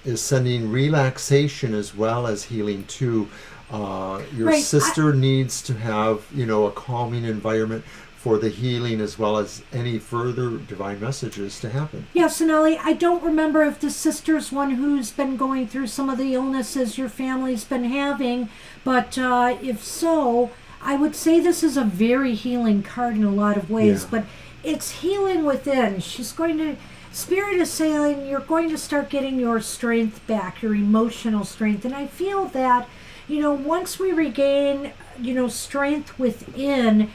A: is sending relaxation as well as healing too. Your sister needs to have, a calming environment for the healing as well as any further divine messages to happen.
B: Yeah, Sonali, I don't remember if the sister's one who's been going through some of the illnesses your family's been having, but if so, I would say this is a very healing card in a lot of ways, but it's healing within. Spirit is saying you're going to start getting your strength back, your emotional strength, and I feel that, once we regain, strength within,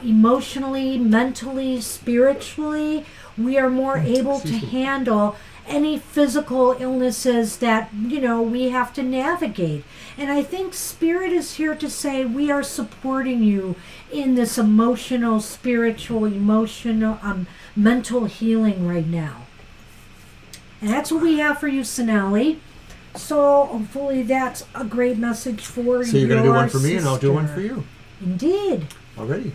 B: emotionally, mentally, spiritually, we are more able to handle any physical illnesses that, we have to navigate. And I think Spirit is here to say we are supporting you in this emotional, spiritual, mental healing right now. And that's what we have for you, Sonali. So hopefully that's a great message for you.
A: So you're going to do one for me and I'll do one for
B: sister.
A: you.
B: Indeed.
A: Already.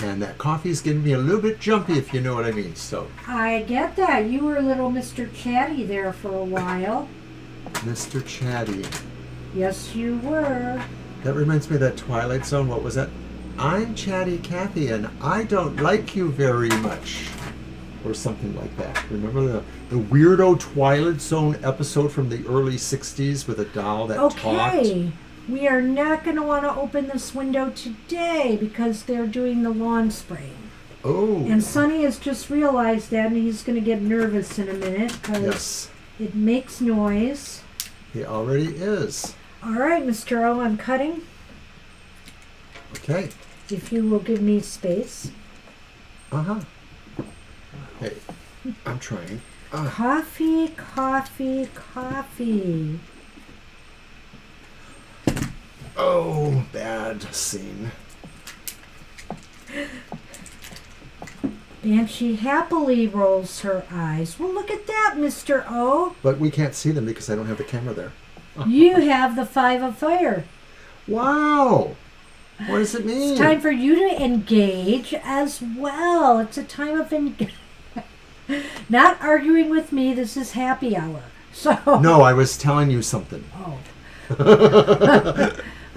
A: And that coffee's getting me a little bit jumpy, if you know what I mean. So,
B: I get that. You were a little Mr. Chatty there for a while.
A: Mr. Chatty.
B: Yes, you were.
A: That reminds me of that Twilight Zone. What was that? I'm Chatty Cathy and I don't like you very much. Or something like that. Remember the weirdo Twilight Zone episode from the early 60s with a doll that talked?
B: Okay. We are not going to want to open this window today because they're doing the lawn spraying.
A: Oh.
B: And Sonny has just realized that, and he's going to get nervous in a minute because
A: Yes.
B: it makes noise.
A: He already is.
B: All right, Mr. O, I'm cutting.
A: Okay.
B: If you will give me space.
A: Uh-huh. Hey, I'm trying.
B: Coffee, coffee, coffee.
A: Oh, bad scene.
B: Banshee happily rolls her eyes. Well, look at that, Mr. O.
A: But we can't see them because I don't have the camera there.
B: You have the 5 of fire.
A: Wow. What does it mean?
B: It's time for you to engage as well. It's a time of not arguing with me. This is happy hour. So
A: No, I was telling you something.
B: Oh.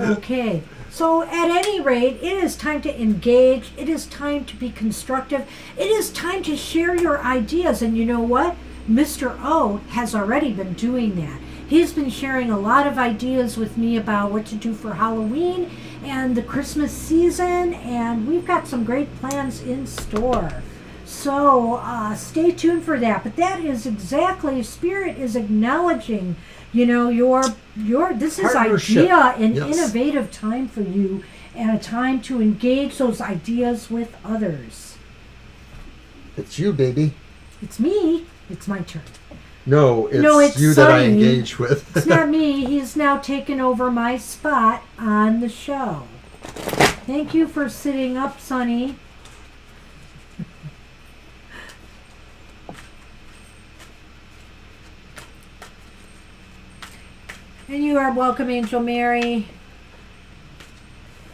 B: Okay. So at any rate, it is time to engage. It is time to be constructive. It is time to share your ideas. And you know what? Mr. O has already been doing that. He's been sharing a lot of ideas with me about what to do for Halloween and the Christmas season. And we've got some great plans in store. So stay tuned for that. But that is exactly, Spirit is acknowledging, you know, your this is idea and innovative time for you, and a time to engage those ideas with others.
A: It's you, baby.
B: It's me. It's my turn.
A: No, it's you
B: Sonny.
A: that I engage with.
B: It's not me. He's now taken over my spot on the show. Thank you for sitting up, Sonny. And you are welcome, Angel Mary.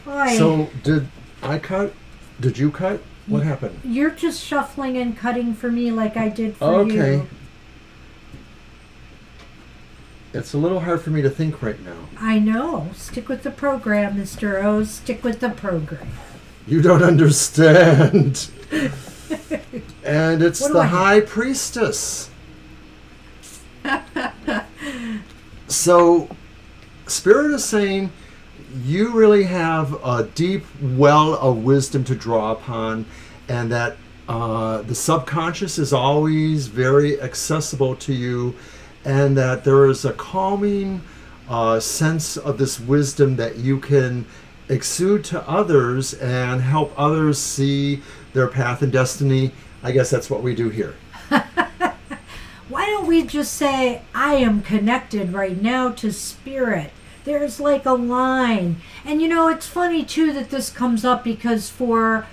B: Boy,
A: So, did I cut? Did you cut? What happened?
B: you're just shuffling and cutting for me like I did for you.
A: Okay. It's a little hard for me to think right now.
B: I know. Stick with the program, Mr. O. Stick with the program.
A: You don't understand. And it's
B: What do
A: the
B: I have?
A: High Priestess. So, Spirit is saying you really have a deep well of wisdom to draw upon, and that the subconscious is always very accessible to you, and that there is a calming sense of this wisdom that you can exude to others and help others see their path and destiny. I guess that's what we do here.
B: Why don't we just say, I am connected right now to Spirit? There's like a line. And you know, it's funny too that this comes up because for,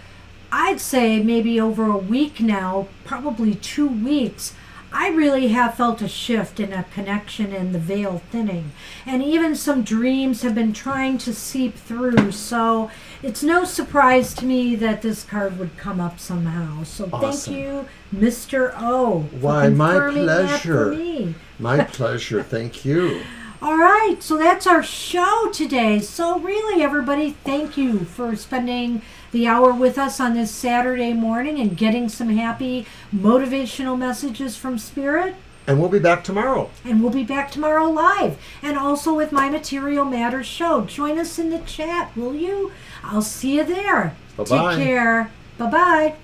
B: I'd say maybe over a week now, probably 2 weeks, I really have felt a shift in a connection and the veil thinning. And even some dreams have been trying to seep through. So it's no surprise to me that this card would come up somehow. So
A: Awesome.
B: Thank you, Mr. O. for
A: Why, my
B: confirming that
A: pleasure.
B: for me.
A: My pleasure. Thank you.
B: All right, so that's our show today. So really, everybody, thank you for spending the hour with us on this Saturday morning and getting some happy motivational messages from Spirit.
A: And we'll be back tomorrow.
B: And we'll be back tomorrow live and also with my Material Matters show. Join us in the chat, will you? I'll see you there.
A: Bye-bye.
B: Take care. Bye-bye.